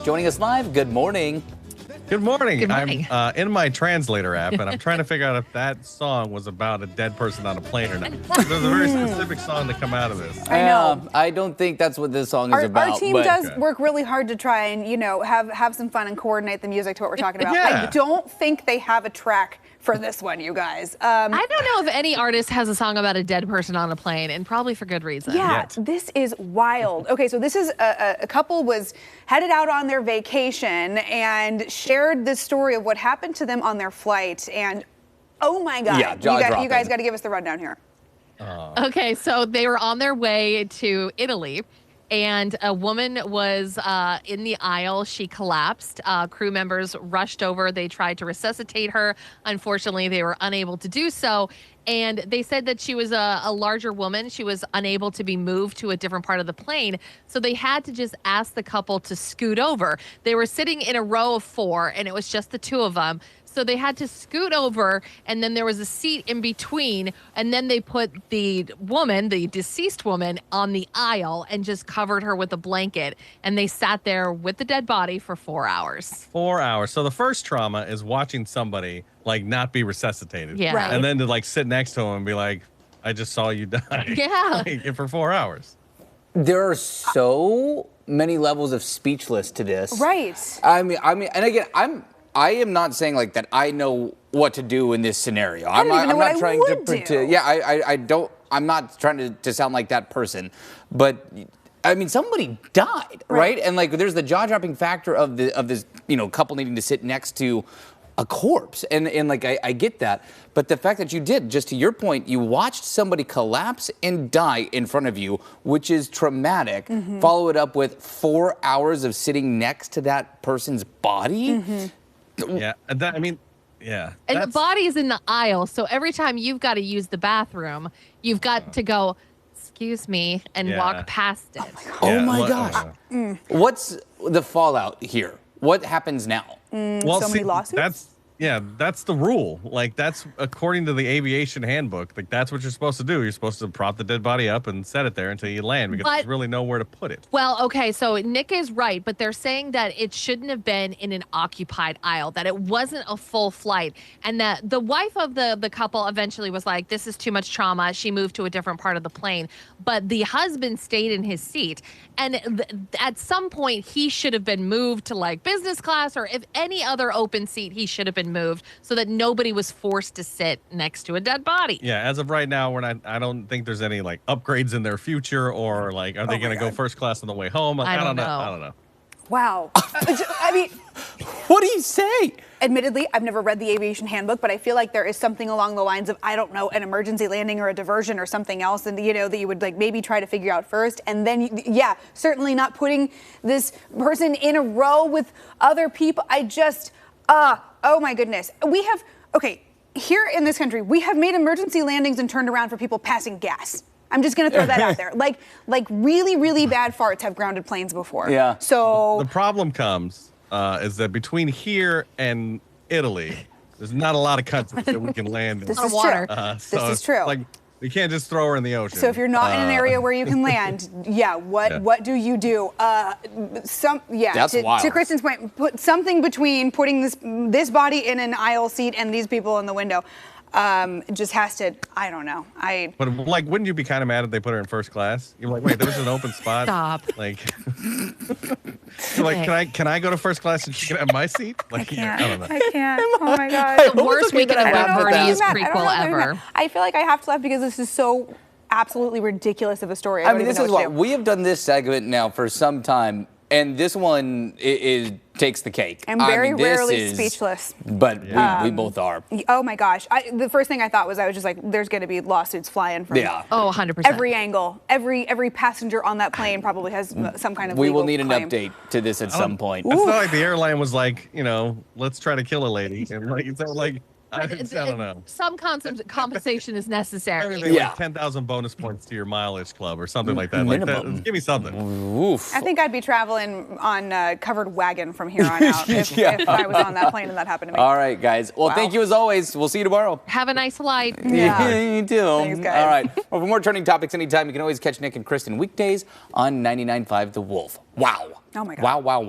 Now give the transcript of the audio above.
Joining us live, good morning. Good morning. Good morning. I'm in my translator app, and I'm trying to figure out if that song was about a dead person on a plane or not. There's a very specific song to come out of this. I know. I don't think that's what this song is about. Our team does work really hard to try and, have some fun and coordinate the music to what we're talking about. Yeah. I don't think they have a track for this one, you guys. I don't know if any artist has a song about a dead person on a plane, and probably for good reason. Yeah, this is wild. Okay, so this is a couple was headed out on their vacation and shared this story of what happened to them on their flight. And oh my God, yeah, you guys got to give us the rundown here. Okay, so they were on their way to Italy, and a woman was in the aisle. She collapsed. Crew members rushed over. They tried to resuscitate her. Unfortunately, they were unable to do so. And they said that she was a larger woman. She was unable to be moved to a different part of the plane. So they had to just ask the couple to scoot over. They were sitting in a row of 4, and it was just the 2 of them. So they had to scoot over, and then there was a seat in between, and then they put the woman, the deceased woman, on the aisle and just covered her with a blanket, and they sat there with the dead body for 4 hours. 4 hours. So the first trauma is watching somebody not be resuscitated. Yeah. Right. And then to sit next to him and be like, I just saw you die. Yeah. For 4 hours. There are so many levels of speechless to this. Right. I mean, and again, I am not saying that I know what to do in this scenario. I don't even know what I would do. pretend. Yeah, I don't. I'm not trying to sound like that person, but I mean, somebody died, right? And there's the jaw-dropping factor of this couple needing to sit next to a corpse, and I get that, but the fact that you did, just to your point, you watched somebody collapse and die in front of you, which is traumatic. Follow it up with 4 hours of sitting next to that person's body. Yeah. Yeah. And the body is in the aisle, so every time you've got to use the bathroom, you've got to go, excuse me, and walk past it. Oh my gosh. What's the fallout here? What happens now? Well, So many lawsuits? That's the rule. That's according to the aviation handbook. That's what you're supposed to do. You're supposed to prop the dead body up and set it there until you land, because there's really nowhere to put it. Well, okay, so Nick is right, but they're saying that it shouldn't have been in an occupied aisle, that it wasn't a full flight, and that the wife of the couple eventually was like, this is too much trauma. She moved to a different part of the plane, but the husband stayed in his seat, and at some point he should have been moved to business class, or if any other open seat, he should have been moved so that nobody was forced to sit next to a dead body. Yeah, as of right now, I don't think there's any upgrades in their future, or are they going to go first class on the way home? I don't know. I don't know. Wow. I mean, What do you say? admittedly, I've never read the aviation handbook, but I feel like there is something along the lines of, I don't know, an emergency landing or a diversion or something else, and that you would maybe try to figure out first, and then certainly not putting this person in a row with other people. Oh my goodness. Here in this country, we have made emergency landings and turned around for people passing gas. I'm just going to throw that out there. Really, really bad farts have grounded planes before. Yeah. So The problem comes is that between here and Italy, there's not a lot of countries that we can land in. this Or is water. true. So This is true. We can't just throw her in the ocean. So if you're not in an area where you can land, what do you do? That's to wild. Kristen's point, put something between putting this body in an aisle seat and these people in the window. Just has to, I don't know. But wouldn't you be kind of mad if they put her in first class? You're like, wait, there was an open spot. Stop. Can I go to first class and she can have my seat? I don't know. I can't. Oh my God. The worst weekend that I at laughed at Bernie's that. prequel ever. I feel like I have to laugh because this is so absolutely ridiculous of a story. I mean, this don't is even know what to do. we have done this segment now for some time, and this one takes the cake. I'm very rarely speechless. But we both are. Oh my gosh. The first thing I thought was, I was just like, there's going to be lawsuits flying from Oh, 100%. every angle. Every passenger on that plane probably has some kind of We legal will need an claim. update to this at some point. It's not like the airline was let's try to kill a lady. And I don't know. Some compensation is necessary. Everything Yeah. 10,000 bonus points to your mileage club or something like that. Minimum. Give me something. Oof. I think I'd be traveling on covered wagon from here on out if I was on that plane and that happened to me. All right, guys. Well, thank you as always. We'll see you tomorrow. Have a nice flight. Yeah. You too. Thanks, guys. All right. Well, for more trending topics anytime, you can always catch Nick and Kristen weekdays on 99.5 The Wolf. Wow. Oh, my God. Wow.